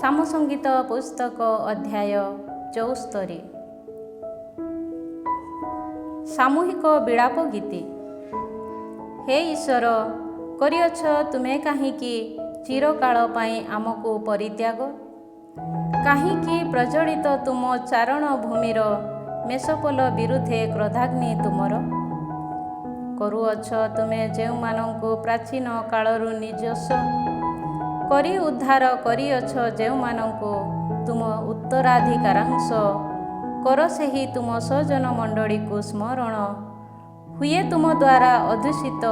ସାମସଙ୍ଗୀତ ପୁସ୍ତକ ଅଧ୍ୟାୟ 74। ସାମୂହିକ ବିଳାପ ଗୀତି। ହେ ଈଶ୍ୱର, କରିଅଛ ତୁମେ କାହିଁକି ଚିରକାଳ ପାଇଁ ଆମକୁ ପରିତ୍ୟାଗ? କାହିଁକି ପ୍ରଜ୍ୱଳିତ ତୁମ ଚାରଣ ଭୂମିର ମେଷପଲ ବିରୁଦ୍ଧେ କ୍ରୋଧାଗ୍ନି ତୁମର? କରୁଅଛ ତୁମେ ଯେଉଁମାନଙ୍କୁ ପ୍ରାଚୀନ କାଳରୁ ନିଜସ୍ୱ କରି ଉଦ୍ଧାର କରିଅଛ, ଯେଉଁମାନଙ୍କୁ ତୁମ ଉତ୍ତରାଧିକାରାଂଶ କର, ସେହି ତୁମ ସ୍ୱଜନ ମଣ୍ଡଳୀକୁ ସ୍ମରଣ ହୁଏ ତୁମ ଦ୍ୱାରା ଅଧ୍ୟୁଷିତ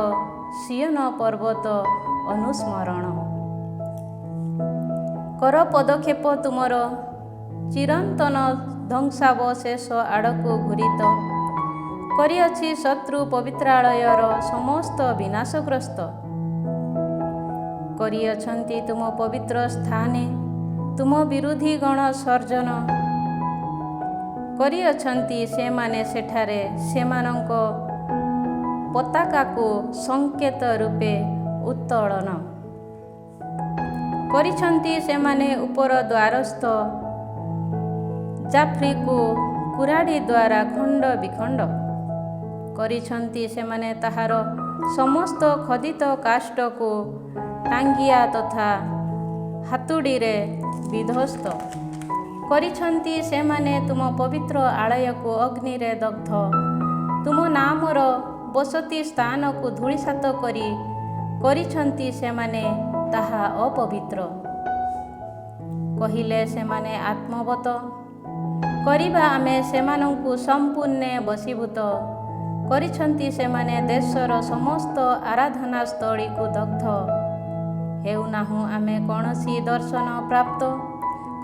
ସିୟନ ପର୍ବତ ଅନୁସ୍ମରଣ। କର ପଦକ୍ଷେପ ତୁମର ଚିରନ୍ତନ ଧ୍ୱଂସାବଶେଷ ଆଡ଼କୁ ଘୂରିତ କରିଅଛି ଶତ୍ରୁ ପବିତ୍ରାଳୟର ସମସ୍ତ ବିନାଶଗ୍ରସ୍ତ। କରିଅଛନ୍ତି ତୁମ ପବିତ୍ର ସ୍ଥାନେ ତୁମ ବିରୋଧୀ ଗଣ ସର୍ଜନ କରିଅଛନ୍ତି ସେମାନେ ସେଠାରେ ସେମାନଙ୍କ ପତାକାକୁ ସଂକେତ ରୂପେ ଉତ୍ତୋଳନ କରିଛନ୍ତି। ସେମାନେ ଉପର ଦ୍ୱାରସ୍ଥ ଜାଫ୍ରିକୁ କୁରାଢ଼ୀ ଦ୍ୱାରା ଖଣ୍ଡ ବିଖଣ୍ଡ କରିଛନ୍ତି। ସେମାନେ ତାହାର ସମସ୍ତ ଖୋଦିତ କାଷ୍ଠକୁ ଟାଙ୍ଗିଆ ତଥା ହାତୁଡ଼ିରେ ବିଧ୍ୱସ୍ତ କରିଛନ୍ତି। ସେମାନେ ତୁମ ପବିତ୍ର ଆଳୟକୁ ଅଗ୍ନିରେ ଦଗ୍ଧ, ତୁମ ନାମର ବସତି ସ୍ଥାନକୁ ଧୂଳିସାତ କରିଛନ୍ତି। ସେମାନେ ତାହା ଅପବିତ୍ର କହିଲେ ସେମାନେ ଆତ୍ମବତ କରିବା, ଆମେ ସେମାନଙ୍କୁ ସମ୍ପୂର୍ଣ୍ଣ ବଶୀଭୂତ କରିଛନ୍ତି। ସେମାନେ ଦେଶର ସମସ୍ତ ଆରାଧନାସ୍ଥଳୀକୁ ଦଗ୍ଧ ହେଉନାହୁଁ, ଆମେ କୌଣସି ଦର୍ଶନ ପ୍ରାପ୍ତ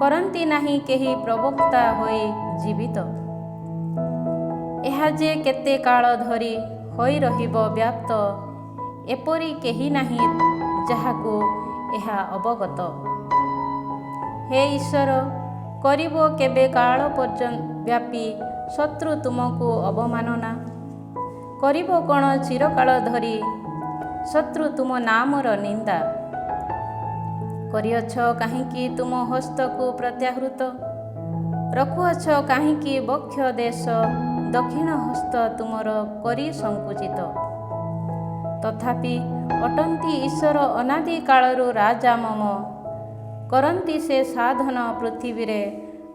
କରନ୍ତି ନାହିଁ, କେହି ପ୍ରବକ୍ତା ହୋଇ ଜୀବିତ। ଏହା ଯେ କେତେ କାଳ ଧରି ହୋଇ ରହିବ ବ୍ୟାପ୍ତ, ଏପରି କେହି ନାହିଁ ଯାହାକୁ ଏହା ଅବଗତ। ହେ ଈଶ୍ୱର, କରିବ କେବେ କାଳ ବ୍ୟାପୀ ଶତ୍ରୁ ତୁମକୁ ଅବମାନନା? କରିବ କ'ଣ ଚିରକାଳ ଧରି ଶତ୍ରୁ ତୁମ ନାମର ନିନ୍ଦା? କରିଅଛ କାହିଁକି ତୁମ ହସ୍ତକୁ ପ୍ରତ୍ୟାହୃତ? ରଖୁଅଛ କାହିଁକି ବକ୍ଷ ଦେଶ ଦକ୍ଷିଣ ହସ୍ତ ତୁମର କରି ସଂକୁଚିତ? ତଥାପି ଅଟନ୍ତି ଈଶ୍ୱର ଅନାଦି କାଳରୁ ରାଜା ମମ, କରନ୍ତି ସେ ସାଧନ ପୃଥିବୀରେ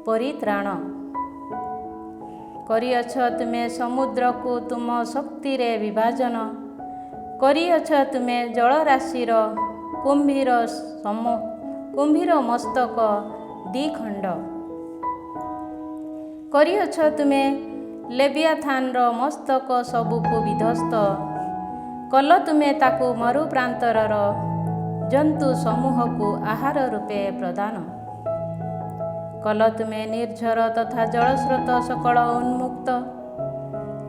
ପରିତ୍ରାଣ। କରିଅଛ ତୁମେ ସମୁଦ୍ରକୁ ତୁମ ଶକ୍ତିରେ ବିଭାଜନ, କରିଅଛ ତୁମେ ଜଳରାଶିର କୁମ୍ଭୀର ମସ୍ତକ ଦ୍ୱିଖଣ୍ଡ। କରିଅଛ ତୁମେ ଲେବିଆଥାନର ମସ୍ତକ ସବୁକୁ ବିଧ୍ୱସ୍ତ, କଲ ତୁମେ ତାକୁ ମରୁପ୍ରାନ୍ତରର ଜନ୍ତୁ ସମୂହକୁ ଆହାର ରୂପେ ପ୍ରଦାନ। କଲ ତୁମେ ନିର୍ଝର ତଥା ଜଳସ୍ରୋତ ସକଳ ଉନ୍ମୁକ୍ତ,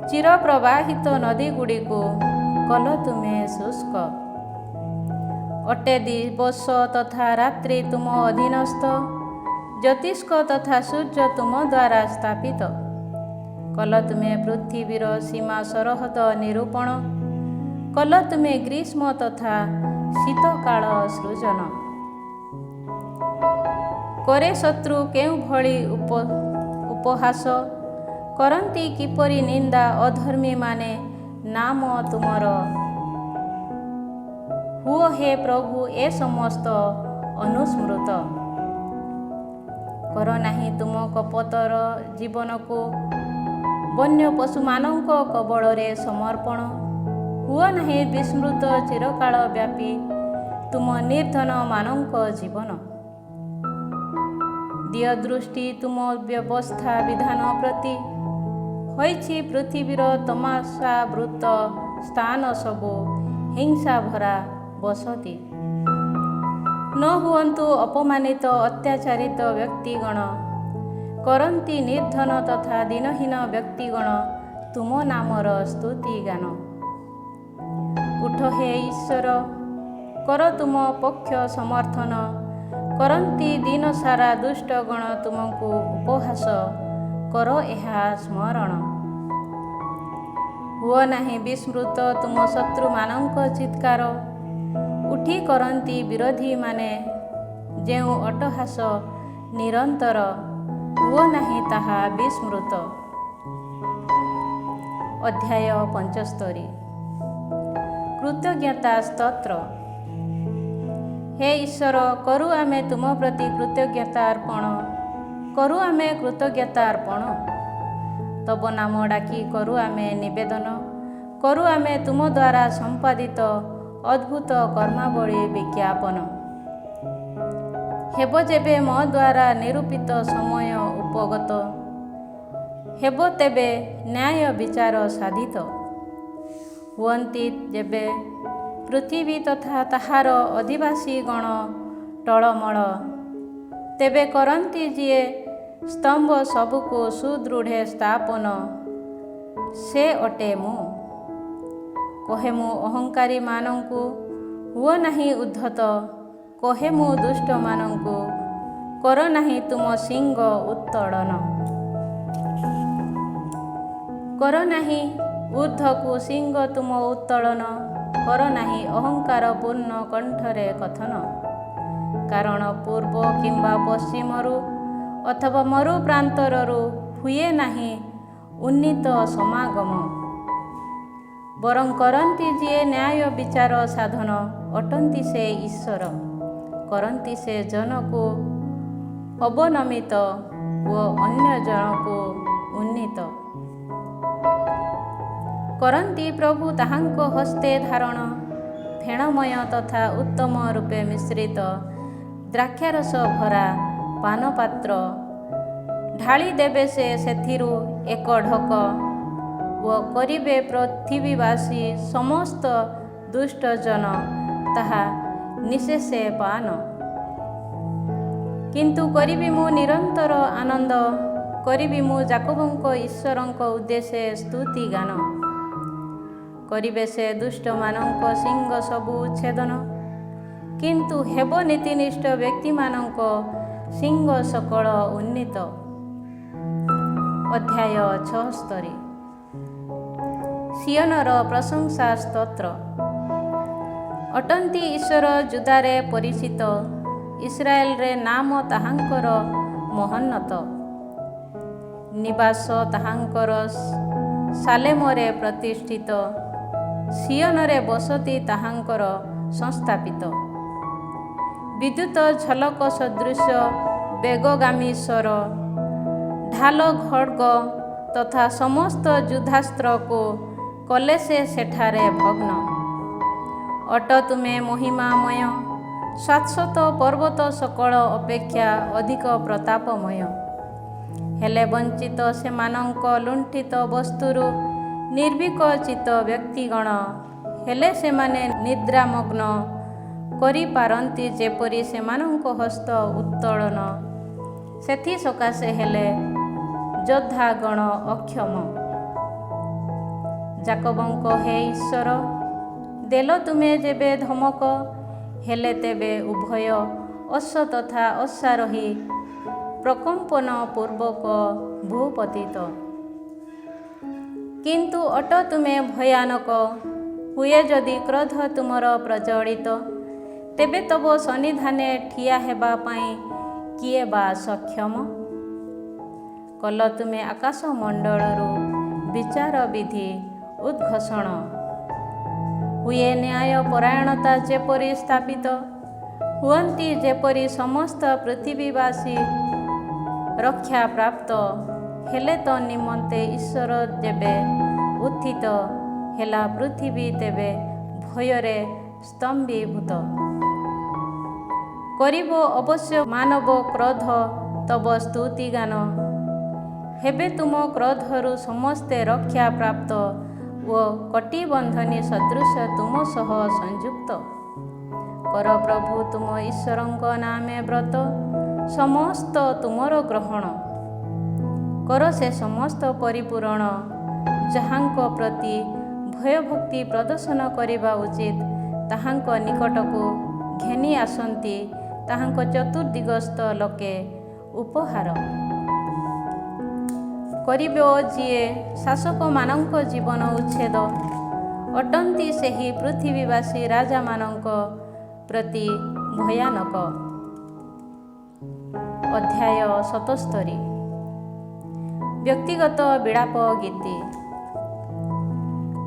ଚିରପ୍ରବାହିତ ନଦୀଗୁଡ଼ିକୁ କଲ ତୁମେ ଶୁଷ୍କ। ଅଟେ ଦିବସ ତଥା ରାତ୍ରି ତୁମ ଅଧୀନସ୍ଥ, ଜ୍ୟୋତିଷ୍କ ତଥା ସୂର୍ଯ୍ୟ ତୁମ ଦ୍ୱାରା ସ୍ଥାପିତ। କଲ ତୁମେ ପୃଥିବୀର ସୀମା ସରହଦ ନିରୂପଣ, କଲ ତୁମେ ଗ୍ରୀଷ୍ମ ତଥା ଶୀତକାଳ ସୃଜନ। କରେ ଶତ୍ରୁ କେଉଁଭଳି ଉପହାସ କରନ୍ତି, କିପରି ନିନ୍ଦା ଅଧର୍ମୀମାନେ ନାମ ତୁମର। ହୁଅ ହେ ପ୍ରଭୁ ଏ ସମସ୍ତ ଅନୁସ୍ମୃତ। କର ନାହିଁ ତୁମ କପୋତର ଜୀବନକୁ ବନ୍ୟ ପଶୁମାନଙ୍କ କବଳରେ ସମର୍ପଣ। ହୁଅ ନାହିଁ ବିସ୍ମୃତ ଚିରକାଳ ବ୍ୟାପୀ ତୁମ ନିର୍ଦ୍ଧନମାନଙ୍କ ଜୀବନ। ଦିଅ ଦୃଷ୍ଟି ତୁମ ବ୍ୟବସ୍ଥା ବିଧାନ ପ୍ରତି, ହୋଇଛି ପୃଥିବୀର ତମସାବୃତ ସ୍ଥାନ ସବୁ ହିଂସା ଭରା ବସତି। ନ ହୁଅନ୍ତୁ ଅପମାନିତ ଅତ୍ୟାଚାରିତ ବ୍ୟକ୍ତିଗଣ, କରନ୍ତି ନିର୍ଦ୍ଧନ ତଥା ଦିନହୀନ ବ୍ୟକ୍ତିଗଣ ତୁମ ନାମର ସ୍ତୁତି ଗାନ। ଉଠ ହେ ଈଶ୍ୱର, କର ତୁମ ପକ୍ଷ ସମର୍ଥନ, କରନ୍ତି ଦିନସାରା ଦୁଷ୍ଟଗଣ ତୁମକୁ ଉପହାସ, କର ଏହା ସ୍ମରଣ। ହୁଅ ନାହିଁ ବିସ୍ମୃତ ତୁମ ଶତ୍ରୁମାନଙ୍କ ଚିତ୍କାର, ଉଠି କରନ୍ତି ବିରୋଧୀମାନେ ଯେଉଁ ଅଟ୍ଟହାସ ନିରନ୍ତର ହୁଅ ନାହିଁ ତାହା ବିସ୍ମୃତ। ଅଧ୍ୟାୟ 75। କୃତଜ୍ଞତା ସ୍ତୋତ୍ର। ହେ ଈଶ୍ୱର, କରୁ ଆମେ ତୁମ ପ୍ରତି କୃତଜ୍ଞତା ଅର୍ପଣ, କରୁ ଆମେ କୃତଜ୍ଞତା ଅର୍ପଣ। ତବ ନାମ ଡାକି କରୁ ଆମେ ନିବେଦନ, କରୁ ଆମେ ତୁମ ଦ୍ୱାରା ସମ୍ପାଦିତ ଅଦ୍ଭୁତ କର୍ମାବଳୀ ବିଜ୍ଞାପନ। ହେବ ଯେବେ ମୋ ଦ୍ୱାରା ନିରୂପିତ ସମୟ ଉପଗତ, ହେବ ତେବେ ନ୍ୟାୟ ବିଚାର ସାଧିତ। ହୁଅନ୍ତି ଯେବେ ପୃଥିବୀ ତଥା ତାହାର ଅଧିବାସୀ ଗଣ ଟଳମଳ, ତେବେ କରନ୍ତି ଯିଏ ସ୍ତମ୍ଭ ସବୁକୁ ସୁଦୃଢ଼େ ସ୍ଥାପନ, ସେ ଅଟେ ମୁଁ। କହେ ମୁଁ ଅହଙ୍କାରୀମାନଙ୍କୁ ହୁଅ ନାହିଁ ଉଦ୍ଧତ, କହେ ମୁଁ ଦୁଷ୍ଟମାନଙ୍କୁ କର ନାହିଁ ତୁମ ଶିଙ୍ଗ ଉତ୍ତୋଳନ। କର ନାହିଁ ଊର୍ଦ୍ଧ୍ୱକୁ ଶିଙ୍ଗ ତୁମ ଉତ୍ତୋଳନ, କର ନାହିଁ ଅହଙ୍କାର ପୂର୍ଣ୍ଣ କଣ୍ଠରେ କଥନ। କାରଣ ପୂର୍ବ କିମ୍ବା ପଶ୍ଚିମରୁ ଅଥବା ମରୁ ପ୍ରାନ୍ତରରୁ ହୁଏ ନାହିଁ ଉନ୍ନୀତ ସମାଗମ। ବରଂ କରନ୍ତି ଯିଏ ନ୍ୟାୟ ବିଚାର ସାଧନ, ଅଟନ୍ତି ସେ ଈଶ୍ୱର, କରନ୍ତି ସେ ଜନକୁ ଅବନମିତ ଓ ଅନ୍ୟ ଜଣକୁ ଉନ୍ନୀତ। କରନ୍ତି ପ୍ରଭୁ ତାହାଙ୍କ ହସ୍ତେ ଧାରଣ, ଫେଣମୟ ତଥା ଉତ୍ତମ ରୂପେ ମିଶ୍ରିତ ଦ୍ରାକ୍ଷାରସ ଭରା ପାନପାତ୍ର। ଢାଳି ଦେବେ ସେ ସେଥିରୁ ଏକ ଢକ, ଓ କରିବେ ପୃଥିବୀବାସୀ ସମସ୍ତ ଦୁଷ୍ଟଜନ ତାହା ନିଃଶେଷେ ପାନ। କିନ୍ତୁ କରିବି ମୁଁ ନିରନ୍ତର ଆନନ୍ଦ, କରିବି ମୁଁ ଯାକୋବଙ୍କ ଈଶ୍ୱରଙ୍କ ଉଦ୍ଦେଶ୍ୟରେ ସ୍ତୁତି ଗାନ। କରିବେ ସେ ଦୁଷ୍ଟମାନଙ୍କ ଶିଙ୍ଗ ସବୁ ଉଚ୍ଛେଦନ, କିନ୍ତୁ ହେବ ନୀତିନିଷ୍ଠ ବ୍ୟକ୍ତିମାନଙ୍କ ଶିଙ୍ଗ ସକଳ ଉନ୍ନୀତ। ଅଧ୍ୟାୟ 76। ସିୟନର ପ୍ରଶଂସା ସ୍ତୋତ୍ର। ଅଟନ୍ତି ଈଶ୍ୱର ଜୁଦାରେ ପରିଚିତ, ଇସ୍ରାଏଲରେ ନାମ ତାହାଙ୍କର ମହୋନ୍ନତ। ନିବାସ ତାହାଙ୍କର ସାଲେମରେ ପ୍ରତିଷ୍ଠିତ, ସିୟନରେ ବସତି ତାହାଙ୍କର ସଂସ୍ଥାପିତ। ବିଦ୍ୟୁତ ଝଲକ ସଦୃଶ ବେଗଗାମୀ ସ୍ୱର, ଢାଲ ଖଡ୍ଗ ତଥା ସମସ୍ତ ଯୁଦ୍ଧାସ୍ତ୍ରକୁ କଲେ ସେ ସେଠାରେ ଭଗ୍ନ। ଅଟ ତୁମେ ମହିମାମୟ, ଶାଶ୍ୱତ ପର୍ବତ ସକଳ ଅପେକ୍ଷା ଅଧିକ ପ୍ରତାପମୟ। ହେଲେ ବଞ୍ଚିତ ସେମାନଙ୍କ ଲୁଣ୍ଠିତ ବସ୍ତୁରୁ ନିର୍ଭୀକ ଚିତ୍ତ ବ୍ୟକ୍ତିଗଣ, ହେଲେ ସେମାନେ ନିଦ୍ରାମଗ୍ନ କରିପାରନ୍ତି ଯେପରି ସେମାନଙ୍କ ହସ୍ତ ଉତ୍ତୋଳନ, ସେଥିସକାଶେ ହେଲେ ଯୋଦ୍ଧାଗଣ ଅକ୍ଷମ। ଯାକୋବଙ୍କ ହେ ଈଶ୍ୱର, ଦେଲ ତୁମେ ଯେବେ ଧମକ, ହେଲେ ତେବେ ଉଭୟ ଅଶ୍ଵ ତଥା ଅଶ୍ୱାରୋହୀ ପ୍ରକମ୍ପନ ପୂର୍ବକ ଭୂପତିତ। କିନ୍ତୁ ଅଟ ତୁମେ ଭୟାନକ, ହୁଏ ଯଦି କ୍ରୋଧ ତୁମର ପ୍ରଜ୍ୱଳିତ, ତେବେ ତବ ସନ୍ନିଧାନେ ଠିଆ ହେବା ପାଇଁ କିଏ ବା ସକ୍ଷମ? କଲ ତୁମେ ଆକାଶମଣ୍ଡଳରୁ ବିଚାର ବିଧି ଉଦ୍ଘୋଷଣ, ହୁଏ ନ୍ୟାୟ ପରାୟଣତା ଯେପରି ସ୍ଥାପିତ, ହୁଅନ୍ତି ଯେପରି ସମସ୍ତ ପୃଥିବୀବାସୀ ରକ୍ଷା ପ୍ରାପ୍ତ। ହେଲେ ତ ନିମନ୍ତେ ଈଶ୍ୱର ଯେବେ ଉତ୍ଥିତ ହେଲା, ପୃଥିବୀ ତେବେ ଭୟରେ ସ୍ତମ୍ଭୀଭୂତ। କରିବ ଅବଶ୍ୟ ମାନବ କ୍ରୋଧ ତବ ସ୍ତୁତିଗାନ, ହେବେ ତୁମ କ୍ରୋଧରୁ ସମସ୍ତେ ରକ୍ଷା ପ୍ରାପ୍ତ ଓ କଟିବନ୍ଧନୀ ସଦୃଶ ତୁମ ସହ ସଂଯୁକ୍ତ। କର ପ୍ରଭୁ ତୁମ ଈଶ୍ୱରଙ୍କ ନାମେ ବ୍ରତ, ସମସ୍ତ ତୁମର ଗ୍ରହଣ। କର ସେ ସମସ୍ତ ପରିପୂରଣ, ଯାହାଙ୍କ ପ୍ରତି ଭୟଭକ୍ତି ପ୍ରଦର୍ଶନ କରିବା ଉଚିତ, ତାହାଙ୍କ ନିକଟକୁ ଘେନି ଆସନ୍ତି ତାହାଙ୍କ ଚତୁର୍ଦିଗସ୍ଥ ଲୋକେ ଉପହାର। କରିବ ଯିଏ ଶାସକମାନଙ୍କ ଜୀବନ ଉଚ୍ଛେଦ, ଅଟନ୍ତି ସେହି ପୃଥିବୀବାସୀ ରାଜାମାନଙ୍କ ପ୍ରତି ଭୟାନକ। ଅଧ୍ୟାୟ 77। ବ୍ୟକ୍ତିଗତ ବିଳାପ ଗୀତି।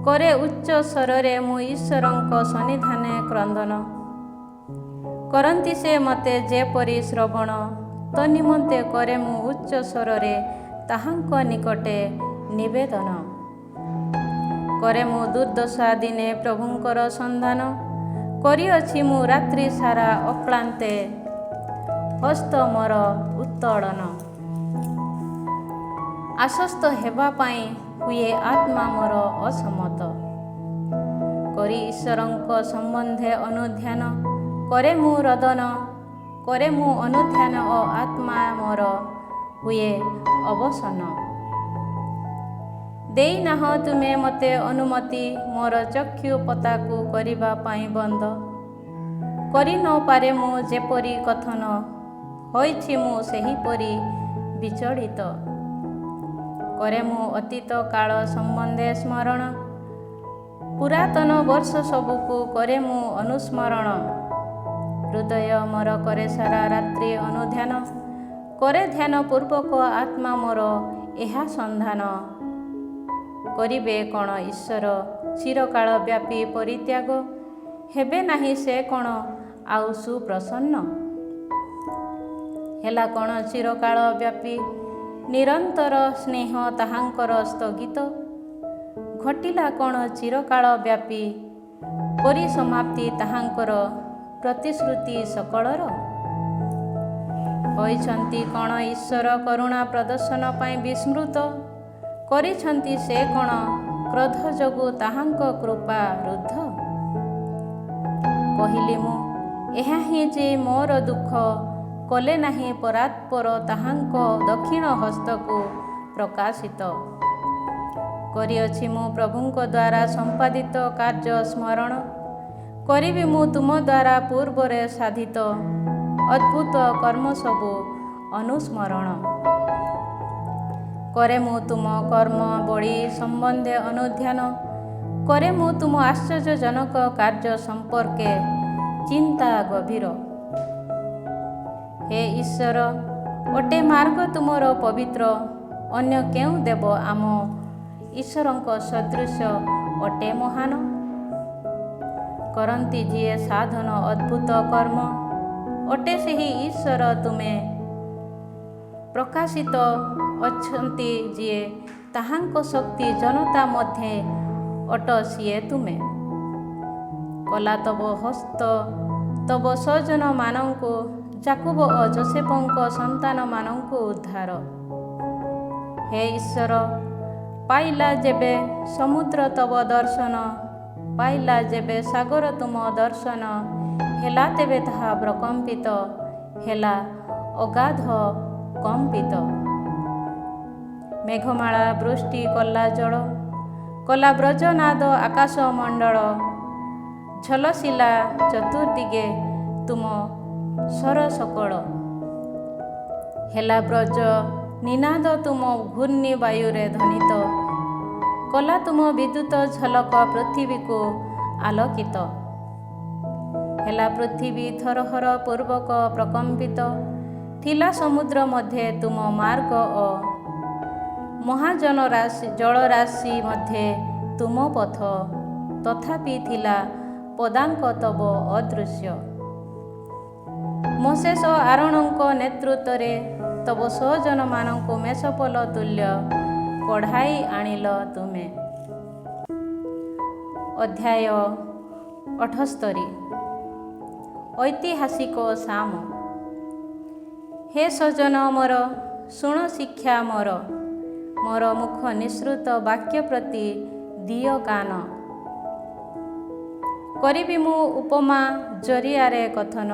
କରେ ଉଚ୍ଚ ସ୍ୱରରେ ମୁଁ ଈଶ୍ୱରଙ୍କ ସନ୍ନିଧାନେ କ୍ରନ୍ଦନ। କରନ୍ତି ସେ ମୋତେ ଯେପରି ଶ୍ରବଣ, ତନ୍ନିମନ୍ତେ କରେ ମୁଁ ଉଚ୍ଚ ସ୍ୱରରେ ତାହାଙ୍କ ନିକଟେ ନିବେଦନ। କରେ ମୁଁ ଦୁର୍ଦ୍ଦଶା ଦିନେ ପ୍ରଭୁଙ୍କର ସନ୍ଧାନ, କରିଅଛି ମୁଁ ରାତ୍ରି ସାରା ଅକ୍ଳାନ୍ତେ, ହସ୍ତ ମୋର ଉତ୍ତୋଳନ। ଆଶ୍ୱସ୍ତ ହେବା ପାଇଁ ହୁଏ ଆତ୍ମା ମୋର ଅସମ୍ମତ, କରି ଈଶ୍ୱରଙ୍କ ସମ୍ବନ୍ଧେ ଅନୁଧ୍ୟାନ କରେ ମୁଁ ରୋଦନ। କରେ ମୁଁ ଅନୁଧ୍ୟାନ ଓ ଆତ୍ମା ମୋର ହୁଏ ଅବସନ୍ନ। ଦେଇନାହଁ ତୁମେ ମୋତେ ଅନୁମତି, ମୋର ଚକ୍ଷୁ ପତାକୁ କରିବା ପାଇଁ ବନ୍ଦ। କରି ନ ପାରେ ମୁଁ ଯେପରି କଥନ, ହୋଇଛି ମୁଁ ସେହିପରି ବିଚଳିତ। କରେ ମୁଁ ଅତୀତ କାଳ ସମ୍ବନ୍ଧେ ସ୍ମରଣ, ପୁରାତନ ବର୍ଷ ସବୁକୁ କରେ ମୁଁ ଅନୁସ୍ମରଣ। ହୃଦୟ ମୋର କରେ ସାରା ରାତ୍ରି ଅନୁଧ୍ୟାନ, କରେ ଧ୍ୟାନ ପୂର୍ବକ ଆତ୍ମା ମୋର ଏହା ସନ୍ଧାନ। କରିବେ କ'ଣ ଈଶ୍ୱର ଚିରକାଳ ବ୍ୟାପୀ ପରିତ୍ୟାଗ, ହେବେ ନାହିଁ ସେ କ'ଣ ଆଉ ସୁପ୍ରସନ୍ନ। ହେଲା କ'ଣ ଚିରକାଳ ବ୍ୟାପୀ ନିରନ୍ତର ସ୍ନେହ ତାହାଙ୍କର ସ୍ଥଗିତ, ଘଟିଲା କ'ଣ ଚିରକାଳ ବ୍ୟାପୀ ପରିସମାପ୍ତି ତାହାଙ୍କର ପ୍ରତିଶ୍ରୁତି ସକଳର। ହୋଇଛନ୍ତି କ'ଣ ଈଶ୍ୱର କରୁଣା ପ୍ରଦର୍ଶନ ପାଇଁ ବିସ୍ମୃତ, କରିଛନ୍ତି ସେ କ'ଣ କ୍ରୋଧ ଯୋଗୁଁ ତାହାଙ୍କ କୃପା ରୁଦ୍ଧ। କହିଲି ମୁଁ ଏହା ହିଁ ଯେ ମୋର ଦୁଃଖ, କଲେ ନାହିଁ ପରାତ୍ପର ତାହାଙ୍କ ଦକ୍ଷିଣ ହସ୍ତକୁ ପ୍ରକାଶିତ। କରିଅଛି ମୁଁ ପ୍ରଭୁଙ୍କ ଦ୍ୱାରା ସମ୍ପାଦିତ କାର୍ଯ୍ୟ ସ୍ମରଣ, କରିବି ମୁଁ ତୁମ ଦ୍ୱାରା ପୂର୍ବରେ ସାଧିତ ଅଦ୍ଭୁତ କର୍ମ ସବୁ ଅନୁସ୍ମରଣ। କରେ ମୁଁ ତୁମ କର୍ମ ବଳି ସମ୍ବନ୍ଧେ ଅନୁଧ୍ୟାନ, କରେ ମୁଁ ତୁମ ଆଶ୍ଚର୍ଯ୍ୟଜନକ କାର୍ଯ୍ୟ ସମ୍ପର୍କେ ଚିନ୍ତା ଗଭୀର। ହେ ଈଶ୍ୱର, ଅଟେ ମାର୍ଗ ତୁମର ପବିତ୍ର, ଅନ୍ୟ କେଉଁ ଦେବ ଆମ ଈଶ୍ୱରଙ୍କ ସଦୃଶ ଅଟେ ମହାନ। କରନ୍ତି ଯିଏ ସାଧନ ଅଦ୍ଭୁତ କର୍ମ, ଅଟେ ସେହି ଈଶ୍ୱର ତୁମେ। ପ୍ରକାଶିତ ଅଛନ୍ତି ଯିଏ ତାହାଙ୍କ ଶକ୍ତି ଜନତା ମଧ୍ୟେ ଅଟ ସିଏ ତୁମେ। କଲା ତବ ହସ୍ତ ତବ ସ୍ୱଜନମାନଙ୍କୁ, ଯାକୁବ ଓ ଯୋସେଫଙ୍କ ସନ୍ତାନମାନଙ୍କୁ ଉଦ୍ଧାର। ହେ ଈଶ୍ୱର, ପାଇଲା ଯେବେ ସମୁଦ୍ର ତବ ଦର୍ଶନ, ପାଇଲା ଯେବେ ସାଗର ତୁମ ଦର୍ଶନ, ହେଲା ତେବେ ତାହା ପ୍ରକମ୍ପିତ, ହେଲା ଅଗାଧ କମ୍ପିତ। ମେଘମାଳା ବୃଷ୍ଟି କଲା ଜଳ, କଲା ବ୍ରଜନାଦ ଆକାଶ ମଣ୍ଡଳ, ଝଲସିଲା ଚତୁର୍ଦିଗେ ତୁମ ସ୍ୱର ସକଳ। ହେଲା ବ୍ରଜ ନିନାଦ ତୁମ ଘୂର୍ଣ୍ଣି ବାୟୁରେ ଧ୍ୱନିତ, କଲା ତୁମ ବିଦ୍ୟୁତ ଝଲକ ପୃଥିବୀକୁ ଆଲୋକିତ। ହେଲା ପୃଥିବୀ ଥରହର ପୂର୍ବକ ପ୍ରକମ୍ପିତ, ଥିଲା ସମୁଦ୍ର ମଧ୍ୟରେ ତୁମ ମାର୍ଗ ଓ ଜଳରାଶି ମଧ୍ୟରେ ତୁମ ପଥ, ତଥାପି ଥିଲା ପଦାଙ୍କ ତବ ଅଦୃଶ୍ୟ। ମୋସେସ ଓ ଆରୋନଙ୍କ ନେତୃତ୍ୱରେ ତବ ସ୍ୱଜନମାନଙ୍କୁ ମେଷପଲ ତୁଲ୍ୟ କଢ଼ାଇ ଆଣିଲ ତୁମେ। ଅଧ୍ୟାୟ 78। ଐତିହାସିକ ସାମ। ହେ ସଜ୍ଜନ ମୋର, ଶୁଣ ଶିକ୍ଷା ମୋର, ମୋର ମୁଖ ନିଃସୃତ ବାକ୍ୟ ପ୍ରତି ଦିଅ କାନ। କରିବି ମୁଁ ଉପମା ଜରିଆରେ କଥନ,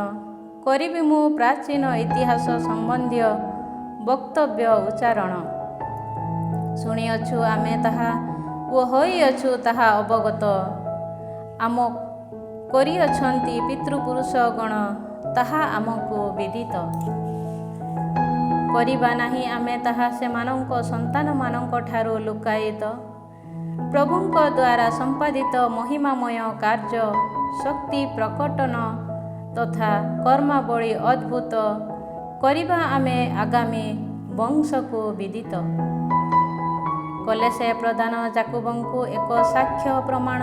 କରିବି ମୁଁ ପ୍ରାଚୀନ ଇତିହାସ ସମ୍ବନ୍ଧୀୟ ବକ୍ତବ୍ୟ ଉଚ୍ଚାରଣ। ଶୁଣିଅଛୁ ଆମେ ତାହା ଓ ହୋଇଅଛୁ ତାହା ଅବଗତ, ଆମ କରିଅଛନ୍ତି ପିତୃପୁରୁଷଗଣ ତାହା ଆମକୁ ବିଦିତ। କରିବା ନାହିଁ ଆମେ ତାହା ସେମାନଙ୍କ ସନ୍ତାନମାନଙ୍କ ଠାରୁ ଲୁକାୟିତ। ପ୍ରଭୁଙ୍କ ଦ୍ୱାରା ସମ୍ପାଦିତ ମହିମାମୟ କାର୍ଯ୍ୟ, ଶକ୍ତି ପ୍ରକଟନ ତଥା କର୍ମାବଳୀ ଅଦ୍ଭୁତ କରିବା ଆମେ ଆଗାମୀ ବଂଶକୁ ବିଦିତ। କଲେ ସେ ପ୍ରଧାନ ଯାକୁବଙ୍କୁ ଏକ ସାକ୍ଷ୍ୟ ପ୍ରମାଣ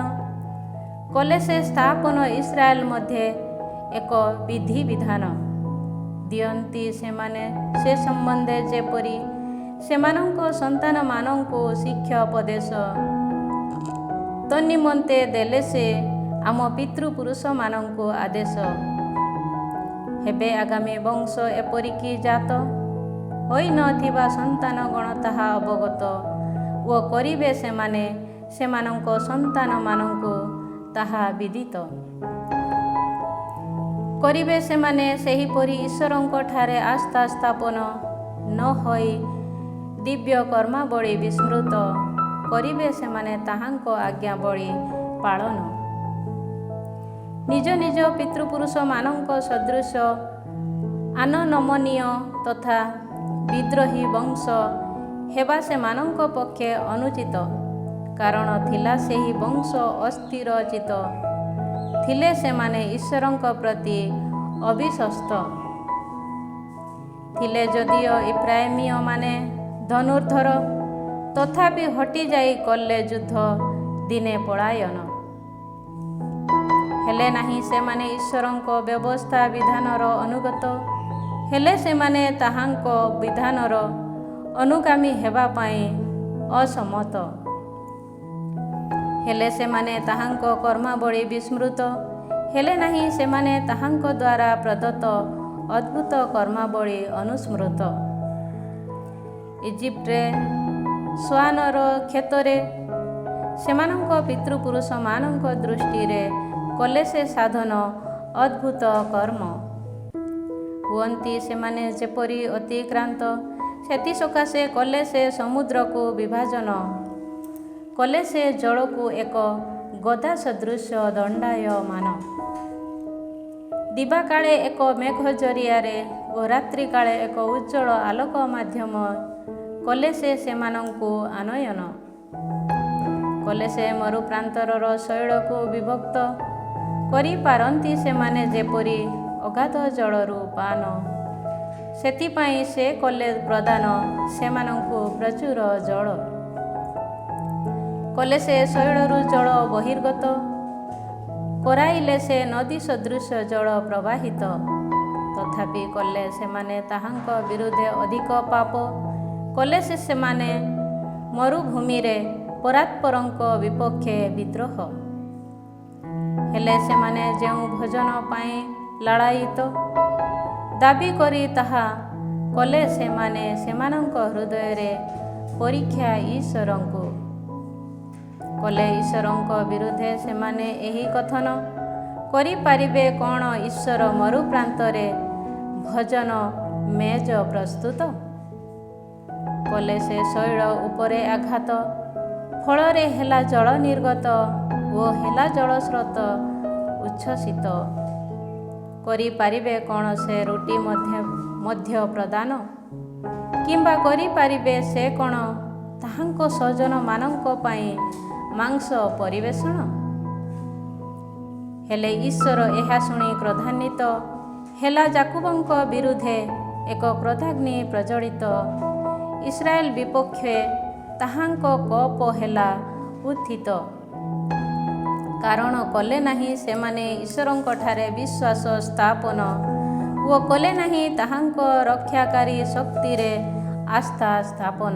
କଲେ ସେ ସ୍ଥାପନ ଇସ୍ରାଏଲ ମଧ୍ୟ ଏକ ବିଧିବିଧାନ ଦିଅନ୍ତି ସେମାନେ ସେ ସମ୍ବନ୍ଧେ ଯେପରି ସେମାନଙ୍କ ସନ୍ତାନମାନଙ୍କୁ ଶିକ୍ଷା ଉପଦେଶ ତନ୍ନିମନ୍ତେ ଦେଲେ ସେ ଆମ ପିତୃପୁରୁଷମାନଙ୍କୁ ଆଦେଶ ହେବେ ଆଗାମୀ ବଂଶ ଏପରିକି ଜାତ ହୋଇନଥିବା ସନ୍ତାନଗଣ ତାହା ଅବଗତ ଓ କରିବେ ସେମାନେ ସେମାନଙ୍କ ସନ୍ତାନମାନଙ୍କୁ ତାହା ବିଦିତ କରିବେ ସେମାନେ ସେହିପରି ଈଶ୍ୱରଙ୍କ ଠାରେ ଆସ୍ଥା ସ୍ଥାପନ ନ ହୋଇ ଦିବ୍ୟ କର୍ମାବଳୀ ବିସ୍ମୃତ କରିବେ ସେମାନେ ତାହାଙ୍କ ଆଜ୍ଞାବଳୀ ପାଳନ ନିଜ ନିଜ ପିତୃପୁରୁଷମାନଙ୍କ ସଦୃଶ ଆନନମନୀୟ ତଥା ବିଦ୍ରୋହୀ ବଂଶ ହେବା ସେମାନଙ୍କ ପକ୍ଷେ ଅନୁଚିତ କାରଣ ଥିଲା ସେହି ବଂଶ ଅସ୍ଥିରଚିତ ଥିଲେ ସେମାନେ ଈଶ୍ୱରଙ୍କ ପ୍ରତି ଅବିଶ୍ୱସ୍ତ ଥିଲେ ଯଦିଓ ଇଫ୍ରାଇମୀୟମାନେ ଧନୁର୍ଦ୍ଧର ତଥାପି ହଟିଯାଇ କଲେ ଯୁଦ୍ଧ ଦିନେ ପଳାୟନ ହେଲେ ନାହିଁ ସେମାନେ ଈଶ୍ୱରଙ୍କ ବ୍ୟବସ୍ଥା ବିଧାନର ଅନୁଗତ ହେଲେ ସେମାନେ ତାହାଙ୍କ ବିଧାନର ଅନୁଗାମୀ ହେବା ପାଇଁ ଅସମତ ହେଲେ ସେମାନେ ତାହାଙ୍କ କର୍ମାବଳୀ ବିସ୍ମୃତ ହେଲେ ନାହିଁ ସେମାନେ ତାହାଙ୍କ ଦ୍ୱାରା ପ୍ରଦତ୍ତ ଅଦ୍ଭୁତ କର୍ମାବଳୀ ଅନୁସ୍ମୃତ ଇଜିପ୍ଟରେ ସ୍ୱାନର କ୍ଷେତରେ ସେମାନଙ୍କ ପିତୃପୁରୁଷମାନଙ୍କ ଦୃଷ୍ଟିରେ କଲେ ସେ ସାଧନ ଅଦ୍ଭୁତ କର୍ମ ହୁଅନ୍ତି ସେମାନେ ଯେପରି ଅତିକ୍ରାନ୍ତ ସେଥିସକାଶେ କଲେ ସେ ସମୁଦ୍ରକୁ ବିଭାଜନ କଲେ ସେ ଜଳକୁ ଏକ ଗଦା ସଦୃଶ ଦଣ୍ଡାୟମାନ ଦିବାକାଳେ ଏକ ମେଘ ଜରିଆରେ ଓ ରାତ୍ରିକାଳେ ଏକ ଉଜ୍ଜଳ ଆଲୋକ ମାଧ୍ୟମ କଲେ ସେ ସେମାନଙ୍କୁ ଆନୟନ କଲେ ସେ ମରୁପ୍ରାନ୍ତରର ଶୈଳକୁ ବିଭକ୍ତ କରିପାରନ୍ତି ସେମାନେ ଯେପରି ଅଗାଧ ଜଳରୁ ପାନ ସେଥିପାଇଁ ସେ କଲେ ପ୍ରଦାନ ସେମାନଙ୍କୁ ପ୍ରଚୁର ଜଳ କଲେ ସେ ଶୈଳରୁ ଜଳ ବହିର୍ଗତ କରାଇଲେ ସେ ନଦୀ ସଦୃଶ ଜଳ ପ୍ରବାହିତ ତଥାପି କଲେ ସେମାନେ ତାହାଙ୍କ ବିରୁଦ୍ଧେ ଅଧିକ ପାପ କଲେ ସେ ସେମାନେ ମରୁଭୂମିରେ ପରାତ୍ପରଙ୍କ ବିପକ୍ଷେ ବିଦ୍ରୋହ ହେଲେ ସେମାନେ ଯେଉଁ ଭୋଜନ ପାଇଁ ଲାଳାୟିତ ଦାବି କରି ତାହା କଲେ ସେମାନେ ସେମାନଙ୍କ ହୃଦୟରେ ପରୀକ୍ଷା ଈଶ୍ୱରଙ୍କୁ କଲେ ଈଶ୍ୱରଙ୍କ ବିରୁଦ୍ଧେ ସେମାନେ ଏହି କଥନ କରିପାରିବେ କ'ଣ ଈଶ୍ୱର ମରୁପ୍ରାନ୍ତରେ ଭୋଜନ ମେଜ ପ୍ରସ୍ତୁତ କଲେ ସେ ଶୈଳ ଉପରେ ଆଘାତ ଫଳରେ ହେଲା ଜଳ ନିର୍ଗତ ଓ ହେଲା ଜଳସ୍ରୋତ ଉଚ୍ଛ୍ୱସିତ କରିପାରିବେ କ'ଣ ସେ ରୁଟି ମଧ୍ୟ ପ୍ରଦାନ କିମ୍ବା କରିପାରିବେ ସେ କ'ଣ ତାହାଙ୍କ ସ୍ୱଜନମାନଙ୍କ ପାଇଁ ମାଂସ ପରିବେଷଣ ହେଲେ ଈଶ୍ୱର ଏହା ଶୁଣି କ୍ରୋଧାନ୍ୱିତ ହେଲା ଯାକୁବଙ୍କ ବିରୁଦ୍ଧେ ଏକ କ୍ରୋଧାଗ୍ନି ପ୍ରଜ୍ୱଳିତ ଇସ୍ରାଏଲ ବିପକ୍ଷେ ତାହାଙ୍କ କୋପ ହେଲା ଉତ୍ଥିତ କାରଣ କଲେ ନାହିଁ ସେମାନେ ଈଶ୍ୱରଙ୍କଠାରେ ବିଶ୍ୱାସ ସ୍ଥାପନ ଓ କଲେ ନାହିଁ ତାହାଙ୍କ ରକ୍ଷାକାରୀ ଶକ୍ତିରେ ଆସ୍ଥା ସ୍ଥାପନ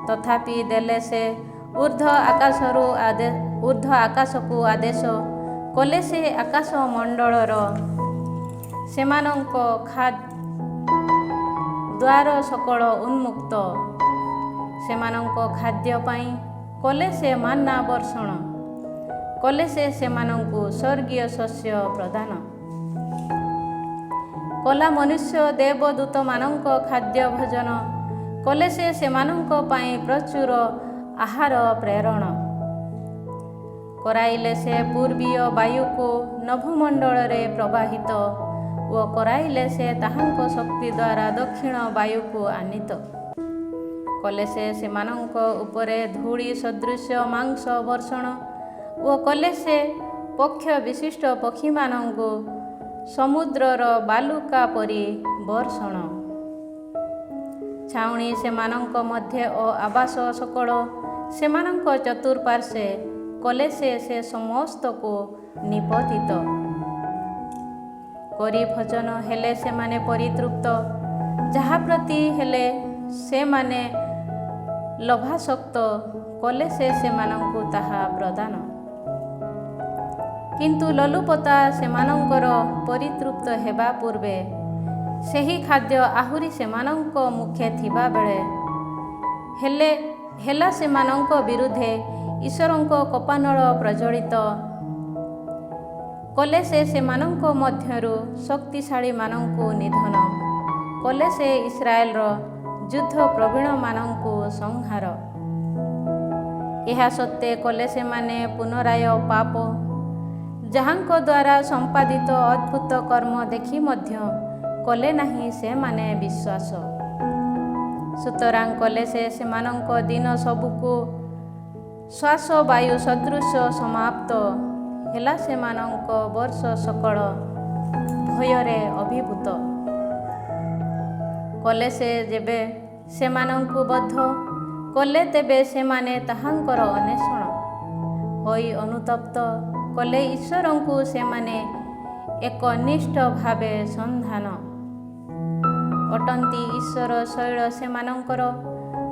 ତଥାପି ଦେଲେ ସେ ଉର୍ଦ୍ଧ୍ୱ ଆକାଶକୁ ଆଦେଶ କଲେ ସେ ଆକାଶ ମଣ୍ଡଳର ସେମାନଙ୍କ ଦ୍ୱାର ସକଳ ଉନ୍ମୁକ୍ତ ସେମାନଙ୍କ ଖାଦ୍ୟ ପାଇଁ କଲେ ସେ ମାନ୍ନା ବର୍ଷଣ କଲେ ସେ ସେମାନଙ୍କୁ ସ୍ୱର୍ଗୀୟ ଶସ୍ୟ ପ୍ରଦାନ କଲା ମନୁଷ୍ୟ ଦେବଦୂତମାନଙ୍କ ଖାଦ୍ୟ ଭୋଜନ କଲେ ସେ ସେମାନଙ୍କ ପାଇଁ ପ୍ରଚୁର ଆହାର ପ୍ରେରଣ କରାଇଲେ ସେ ପୂର୍ବୀୟ ବାୟୁକୁ ନଭମଣ୍ଡଳରେ ପ୍ରବାହିତ ଓ କରାଇଲେ ସେ ତାହାଙ୍କ ଶକ୍ତି ଦ୍ୱାରା ଦକ୍ଷିଣ ବାୟୁକୁ ଆନିତ କଲେ ସେ ସେମାନଙ୍କ ଉପରେ ଧୂଳି ସଦୃଶ ମାଂସ ବର୍ଷଣ ଓ କଲେ ସେ ପକ୍ଷ ବିଶିଷ୍ଟ ପକ୍ଷୀମାନଙ୍କୁ ସମୁଦ୍ରର ବାଲୁକା ପରି ବର୍ଷଣ। ଛାଉଣି ସେମାନଙ୍କ ମଧ୍ୟ ଓ ଆବାସ ସକଳ ସେମାନଙ୍କ ଚତୁଃପାର୍ଶ୍ୱେ କଲେ ସେ ସମସ୍ତକୁ ନିପତିତ କରି ଭୋଜନ ହେଲେ ସେମାନେ ପରିତୃପ୍ତ, ଯାହା ପ୍ରତି ହେଲେ ସେମାନେ ଲୋଭାସକ୍ତ କଲେ ସେମାନଙ୍କୁ ତାହା ପ୍ରଦାନ। କିନ୍ତୁ ଲୋଲୁପତା ସେମାନଙ୍କର ପରିତୃପ୍ତ ହେବା ପୂର୍ବେ ସେହି ଖାଦ୍ୟ ଆହୁରି ସେମାନଙ୍କ ମୁଖେ ଥିବାବେଳେ ହେଲା ସେମାନଙ୍କ ବିରୁଦ୍ଧେ ଈଶ୍ୱରଙ୍କ କୋପାନଳ ପ୍ରଜ୍ୱଳିତ କଲେ ସେମାନଙ୍କ ମଧ୍ୟରୁ ଶକ୍ତିଶାଳୀମାନଙ୍କୁ ନିଧନ କଲେ ଇସ୍ରାଏଲର ଯୁଦ୍ଧ ପ୍ରବୀଣମାନଙ୍କୁ ସଂହାର। ଏହା ସତ୍ତ୍ୱେ କଲେ ସେମାନେ ପୁନରାୟ ପାପ, ଯାହାଙ୍କ ଦ୍ୱାରା ସମ୍ପାଦିତ ଅଦ୍ଭୁତ କର୍ମ ଦେଖି ମଧ୍ୟ କଲେ ନାହିଁ ସେମାନେ ବିଶ୍ୱାସ। ସୁତରାଂ କଲେ ସେମାନଙ୍କ ଦିନ ସବୁକୁ ଶ୍ୱାସ ବାୟୁ ସଦୃଶ ସମାପ୍ତ ହେଲା, ସେମାନଙ୍କ ବର୍ଷ ସକଳ ଭୟରେ ଅଭିଭୂତ କଲେ ଯେବେ ସେମାନଙ୍କୁ ବଦ୍ଧ କଲେ ତେବେ ସେମାନେ ତାହାଙ୍କର ଅନ୍ୱେଷଣ ହୋଇ ଅନୁତପ୍ତ କଲେ ଈଶ୍ୱରଙ୍କୁ ସେମାନେ ଏକନିଷ୍ଠ ଭାବେ ସନ୍ଧାନ ଅଟନ୍ତି ଈଶ୍ୱର ଶୈଳ ସେମାନଙ୍କର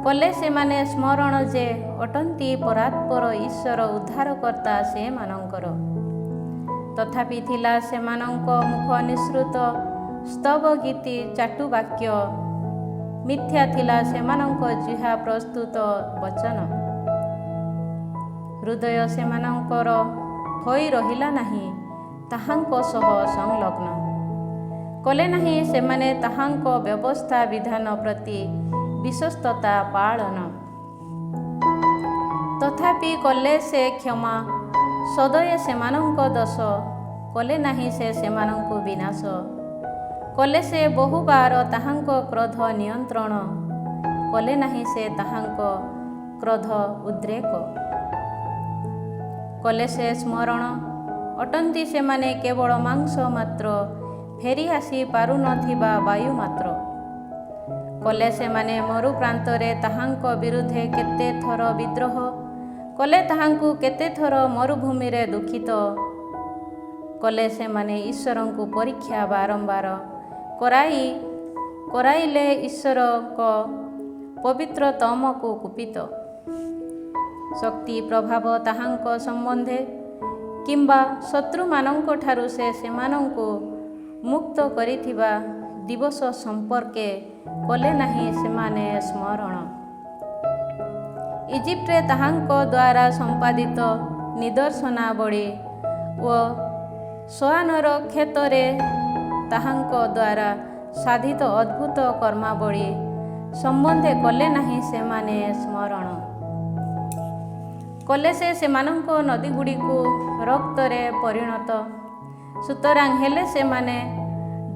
କଲେ ସେମାନେ ସ୍ମରଣ ଯେ ଅଟନ୍ତି ପରାତ୍ପର ଈଶ୍ୱର ଉଦ୍ଧାରକର୍ତ୍ତା ସେମାନଙ୍କର। ତଥାପି ଥିଲା ସେମାନଙ୍କ ମୁଖ ନିଃସୃତ ସ୍ତବ ଗୀତି ଚାଟୁବାକ୍ୟ, ମିଥ୍ୟା ଥିଲା ସେମାନଙ୍କ ଜିହ୍ୱା ପ୍ରସ୍ତୁତ ବଚନ। ହୃଦୟ ସେମାନଙ୍କର ହୋଇ ରହିଲା ନାହିଁ ତାହାଙ୍କ ସହ ସଂଲଗ୍ନ କଲେ ନାହିଁ ସେମାନେ ତାହାଙ୍କ ବ୍ୟବସ୍ଥା ବିଧାନ ପ୍ରତି ବିଶ୍ୱସ୍ତତା ପାଳନ। ତଥାପି କଲେ ସେ କ୍ଷମା ସଦୟ ସେମାନଙ୍କ ଦୋଷ କଲେ ନାହିଁ ସେମାନଙ୍କୁ ବିନାଶ କଲେ ବହୁବାର ତାହାଙ୍କ କ୍ରୋଧ ନିୟନ୍ତ୍ରଣ କଲେ ନାହିଁ ତାହାଙ୍କ କ୍ରୋଧ ଉଦ୍ରେକ କଲେ ସ୍ମରଣ ଅଟନ୍ତି ସେମାନେ କେବଳ ମାଂସ ମାତ୍ର ଫେରି ଆସି ପାରୁନଥିବା ବାୟୁ ମାତ୍ର କଲେ ସେମାନେ ମରୁପ୍ରାନ୍ତରେ ତାହାଙ୍କ ବିରୁଦ୍ଧେ କେତେ ଥର ବିଦ୍ରୋହ କଲେ ତାହାଙ୍କୁ କେତେ ଥର ମରୁଭୂମିରେ ଦୁଃଖିତ କଲେ ସେମାନେ ଈଶ୍ୱରଙ୍କୁ ପରୀକ୍ଷା ବାରମ୍ବାର କରାଇଲେ ଈଶ୍ୱରଙ୍କ ପବିତ୍ରତମକୁ କୁପିତ ଶକ୍ତି ପ୍ରଭାବ ତାହାଙ୍କ ସମ୍ବନ୍ଧେ କିମ୍ବା ଶତ୍ରୁମାନଙ୍କଠାରୁ ସେମାନଙ୍କୁ ମୁକ୍ତ କରିଥିବା ଦିବସ ସମ୍ପର୍କେ କଲେ ନାହିଁ ସେମାନେ ସ୍ମରଣ। ଇଜିପ୍ଟରେ ତାହାଙ୍କ ଦ୍ୱାରା ସମ୍ପାଦିତ ନିଦର୍ଶନାବଳୀ ଓ ସୋଆନର କ୍ଷେତରେ ତାହାଙ୍କ ଦ୍ୱାରା ସାଧିତ ଅଦ୍ଭୁତ କର୍ମାବଳୀ ସମ୍ବନ୍ଧେ କଲେ ନାହିଁ ସେମାନେ ସ୍ମରଣ କଲେ ସେମାନଙ୍କ ନଦୀଗୁଡ଼ିକୁ ରକ୍ତରେ ପରିଣତ ସୁତରାଂ ହେଲେ ସେମାନେ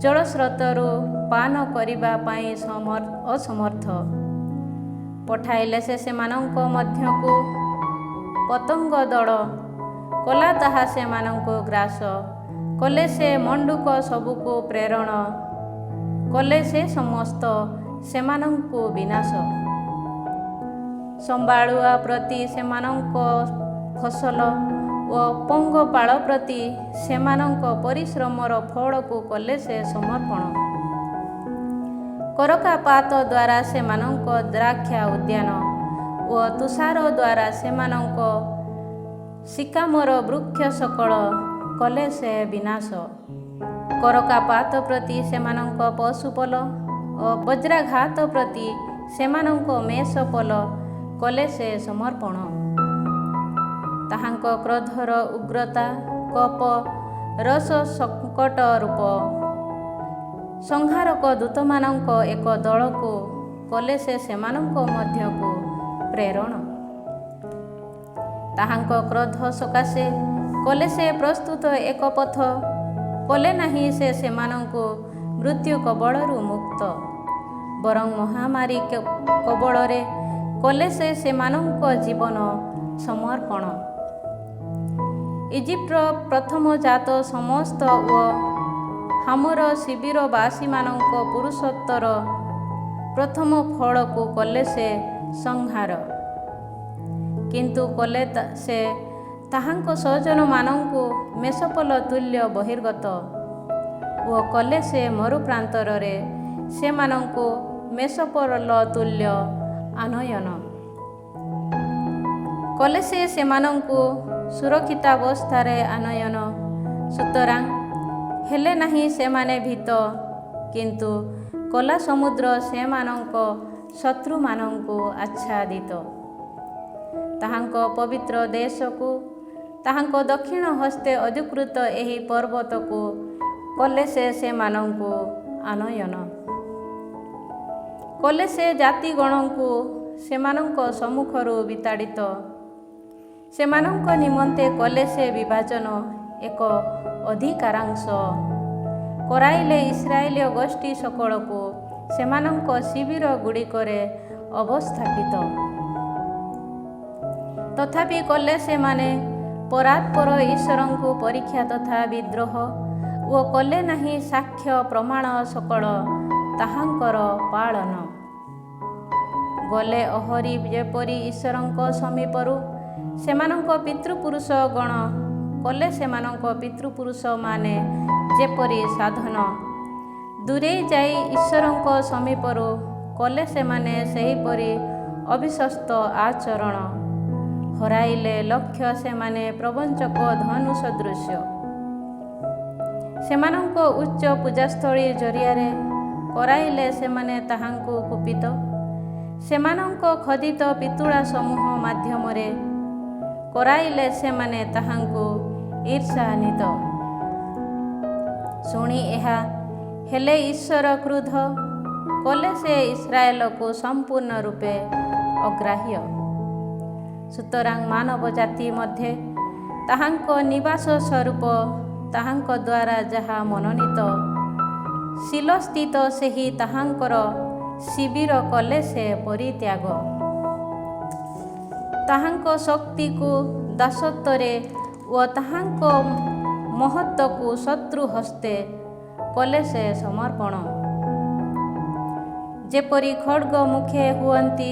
ଜଳସ୍ରୋତରୁ ପାନ କରିବା ପାଇଁ ଅସମର୍ଥ ପଠାଇଲେ ସେମାନଙ୍କ ମଧ୍ୟକୁ ପତଙ୍ଗ ଦଳ କଲା ତାହା ସେମାନଙ୍କୁ ଗ୍ରାସ କଲେ ମଣ୍ଡୁକ ସବୁକୁ ପ୍ରେରଣ କଲେ ସମସ୍ତ ସେମାନଙ୍କୁ ବିନାଶ ସମ୍ବାଳୁଆ ପ୍ରତି ସେମାନଙ୍କ ଫସଲ ଓ ପଙ୍ଗପାଳ ପ୍ରତି ସେମାନଙ୍କ ପରିଶ୍ରମର ଫଳକୁ କଲେ ସମର୍ପଣ କରକାପାତ ଦ୍ୱାରା ସେମାନଙ୍କ ଦ୍ରାକ୍ଷା ଉଦ୍ୟାନ ଓ ତୁଷାର ଦ୍ୱାରା ସେମାନଙ୍କ ସିକାମର ବୃକ୍ଷ ସକଳ କଲେ ବିନାଶ କରକାପାତ ପ୍ରତି ସେମାନଙ୍କ ପଶୁପଲ ଓ ବଜ୍ରାଘାତ ପ୍ରତି ସେମାନଙ୍କ ମେଷପଲ କଲେ ସମର୍ପଣ ତାହାଙ୍କ କ୍ରୋଧର ଉଗ୍ରତା କୋପ ରସ ସଙ୍କଟ ରୂପ ସଂହାରକ ଦୂତମାନଙ୍କ ଏକ ଦଳକୁ କଲେ ସେମାନଙ୍କ ମଧ୍ୟକୁ ପ୍ରେରଣ ତାହାଙ୍କ କ୍ରୋଧ ସକାଶେ କଲେ ପ୍ରସ୍ତୁତ ଏକ ପଥ କଲେ ନାହିଁ ସେମାନଙ୍କୁ ମୃତ୍ୟୁ କବଳରୁ ମୁକ୍ତ ବରଂ ମହାମାରୀ କବଳରେ କଲେ ସେମାନଙ୍କ ଜୀବନ ସମର୍ପଣ ଇଜିପ୍ଟର ପ୍ରଥମ ଜାତ ସମସ୍ତ ଓ ଆମର ଶିବିରବାସୀମାନଙ୍କ ପୁରୁଷତ୍ୱର ପ୍ରଥମ ଫଳକୁ କଲେ ସେ ସଂହାର। କିନ୍ତୁ କଲେ ସେ ତାହାଙ୍କ ସ୍ୱଜନମାନଙ୍କୁ ମେଷପଲ ତୁଲ୍ୟ ବହିର୍ଗତ ଓ କଲେ ସେ ମରୁପ୍ରାନ୍ତରରେ ସେମାନଙ୍କୁ ମେଷପଲ ତୁଲ୍ୟ ଆନୟନ। କଲେ ସେ ସେମାନଙ୍କୁ ସୁରକ୍ଷିତାବସ୍ଥାରେ ଆନୟନ। ସୁତରାଂ ହେଲେ ନାହିଁ ସେମାନେ ଭୀତ, କିନ୍ତୁ କଲା ସମୁଦ୍ର ସେମାନଙ୍କ ଶତ୍ରୁମାନଙ୍କୁ ଆଚ୍ଛାଦିତ। ତାହାଙ୍କ ପବିତ୍ର ଦେଶକୁ ତାହାଙ୍କ ଦକ୍ଷିଣ ହସ୍ତେ ଅଧିକୃତ ଏହି ପର୍ବତକୁ କଲେ ସେ ସେମାନଙ୍କୁ ଆନୟନ। କଲେ ସେ ଜାତିଗଣଙ୍କୁ ସେମାନଙ୍କ ସମ୍ମୁଖରୁ ବିତାଡ଼ିତ। ସେମାନଙ୍କ ନିମନ୍ତେ କଲେ ସେ ବିଭାଜନ ଏକ ଅଧିକାରାଂଶ କରାଇଲେ ଇସ୍ରାଏଲୀୟ ଗୋଷ୍ଠୀ ସକଳକୁ ସେମାନଙ୍କ ଶିବିର ଗୁଡ଼ିକରେ ଅବସ୍ଥାପିତ। ତଥାପି କଲେ ସେମାନେ ପରାତ୍ପର ଈଶ୍ୱରଙ୍କୁ ପରୀକ୍ଷା ତଥା ବିଦ୍ରୋହ ଓ କଲେ ନାହିଁ ସାକ୍ଷ୍ୟ ପ୍ରମାଣ ସକଳ ତାହାଙ୍କର ପାଳନ। ଗଲେ ଅହରି ଯେପରି ଈଶ୍ୱରଙ୍କ ସମୀପରୁ ସେମାନଙ୍କ ପିତୃପୁରୁଷ ଗଣ କଲେ ସେମାନଙ୍କ ପିତୃପୁରୁଷମାନେ ଯେପରି ସାଧନ ଦୂରେଇ ଯାଇ ଈଶ୍ୱରଙ୍କ ସମୀପରୁ କଲେ ସେମାନେ ସେହିପରି ଅବିଶ୍ୱସ୍ତ ଆଚରଣ ହରାଇଲେ ଲକ୍ଷ୍ୟ ସେମାନେ ପ୍ରବଞ୍ଚକ ଧନୁ ସଦୃଶ୍ୟ। ସେମାନଙ୍କ ଉଚ୍ଚ ପୂଜାସ୍ଥଳୀ ଜରିଆରେ କରାଇଲେ ସେମାନେ ତାହାଙ୍କୁ କୁପିତ। ସେମାନଙ୍କ ଖୋଦିତ ପିତୁଳା ସମୂହ ମାଧ୍ୟମରେ କରାଇଲେ ସେମାନେ ତାହାଙ୍କୁ ଈର୍ଷାନ୍ୱିତ। ଶୁଣି ଏହା ହେଲେ ଈଶ୍ୱର କ୍ରୁଦ୍ଧ କଲେ ସେ ଇସ୍ରାଏଲକୁ ସମ୍ପୂର୍ଣ୍ଣ ରୂପେ ଅଗ୍ରାହ୍ୟ। ସୁତରାଂ ମାନବ ଜାତି ମଧ୍ୟରେ ତାହାଙ୍କ ନିବାସ ସ୍ୱରୂପ ତାହାଙ୍କ ଦ୍ୱାରା ଯାହା ମନୋନୀତ ଶିଲସ୍ଥିତ ସେହି ତାହାଙ୍କର ଶିବିର କଲେ ସେ ପରିତ୍ୟାଗ। ତାହାଙ୍କ ଶକ୍ତିକୁ ଦାସତ୍ୱରେ ଓ ତାହାଙ୍କ ମହତ୍ତ୍ୱକୁ ଶତ୍ରୁ ହସ୍ତେ କଲେ ସେ ସମର୍ପଣ। ଯେପରି ଖଡ଼୍ଗ ମୁଖେ ହୁଅନ୍ତି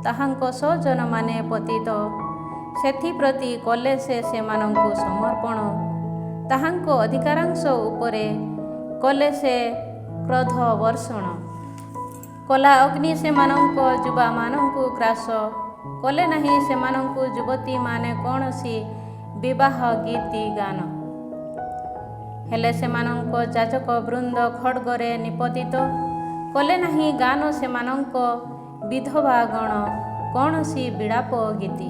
ତାହାଙ୍କ ସ୍ୱଜନମାନେ ପତିତ, ସେଥିପ୍ରତି କଲେ ସେ ସେମାନଙ୍କୁ ସମର୍ପଣ। ତାହାଙ୍କ ଅଧିକାରାଂଶ ଉପରେ କଲେ ସେ କ୍ରୋଧ ବର୍ଷଣ। କଲା ଅଗ୍ନି ସେମାନଙ୍କ ଯୁବାମାନଙ୍କୁ ଗ୍ରାସ କଲେ ନାହିଁ ସେମାନଙ୍କୁ ଯୁବତୀମାନେ କୌଣସି ବିବାହ ଗୀତି ଗାନ। ହେଲେ ସେମାନଙ୍କ ଯାଜକ ବୃନ୍ଦ ଖଡ଼୍ଗରେ ନିପତିତ କଲେ ନାହିଁ ଗାନ ସେମାନଙ୍କ ବିଧବାଗଣ କୌଣସି ବିଳାପ ଗୀତି।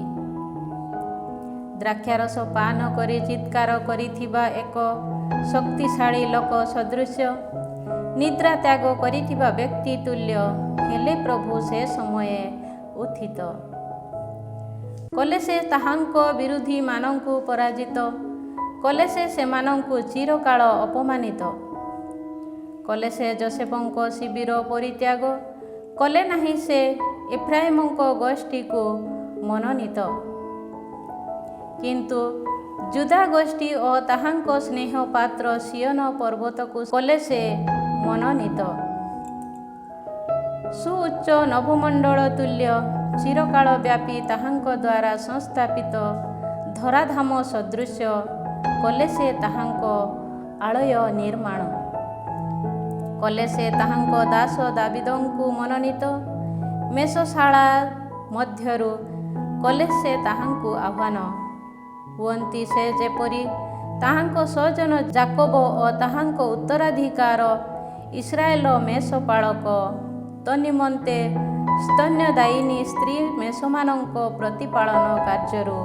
ଦ୍ରାକ୍ଷାରସ ପାନ କରି ଚିତ୍କାର କରିଥିବା ଏକ ଶକ୍ତିଶାଳୀ ଲୋକ ସଦୃଶ୍ୟ ନିଦ୍ରା ତ୍ୟାଗ କରିଥିବା ବ୍ୟକ୍ତି ତୁଲ୍ୟ ହେଲେ ପ୍ରଭୁ ସେ ସମୟେ ଉତ୍ଥିତ। କଲେ ସେ ତାହାଙ୍କ ବିରୋଧୀମାନଙ୍କୁ ପରାଜିତ କଲେ ସେ ସେମାନଙ୍କୁ ଚିରକାଳ ଅପମାନିତ। କଲେ ସେ ଯୋସେଫଙ୍କ ଶିବିର ପରିତ୍ୟାଗ କଲେ ନାହିଁ ସେ ଏଫ୍ରାଇମଙ୍କ ଗୋଷ୍ଠୀକୁ ମନୋନୀତ। କିନ୍ତୁ ଯୁଦା ଗୋଷ୍ଠୀ ଓ ତାହାଙ୍କ ସ୍ନେହ ପାତ୍ର ସିୟନ ପର୍ବତକୁ କଲେ ସେ ମନୋନୀତ। ସୁଉଚ୍ଚ ନଭମଣ୍ଡଳ ତୁଲ୍ୟ ଚିରକାଳ ବ୍ୟାପୀ ତାହାଙ୍କ ଦ୍ୱାରା ସଂସ୍ଥାପିତ ଧରାଧାମ ସଦୃଶ୍ୟ କଲେ ସେ ତାହାଙ୍କ ଆଳୟ ନିର୍ମାଣ। କଲେ ସେ ତାହାଙ୍କ ଦାସ ଦାବିଦଙ୍କୁ ମନୋନୀତ। ମେଷଶାଳା ମଧ୍ୟରୁ କଲେ ସେ ତାହାଙ୍କୁ ଆହ୍ୱାନ। ହୁଅନ୍ତି ସେ ଯେପରି ତାହାଙ୍କ ସ୍ୱଜନ ଯାକୋବ ଓ ତାହାଙ୍କ ଉତ୍ତରାଧିକାର ଇସ୍ରାଏଲ ମେଷପାଳକ ତନ୍ନିମନ୍ତେ ସ୍ତନ୍ୟଦାୟିନୀ ସ୍ତ୍ରୀ ମେଷମାନଙ୍କ ପ୍ରତିପାଳନ କାର୍ଯ୍ୟରୁ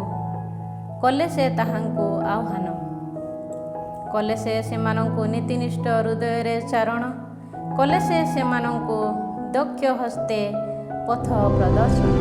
କଲେ ସେ ତାହାଙ୍କୁ ଆହ୍ୱାନ। କଲେ ସେ ସେମାନଙ୍କୁ ନୀତିନିଷ୍ଠ ହୃଦୟରେ ଚାରଣ କଲେ ସେ ସେମାନଙ୍କୁ ଦକ୍ଷ ହସ୍ତେ ପଥ ପ୍ରଦର୍ଶନ।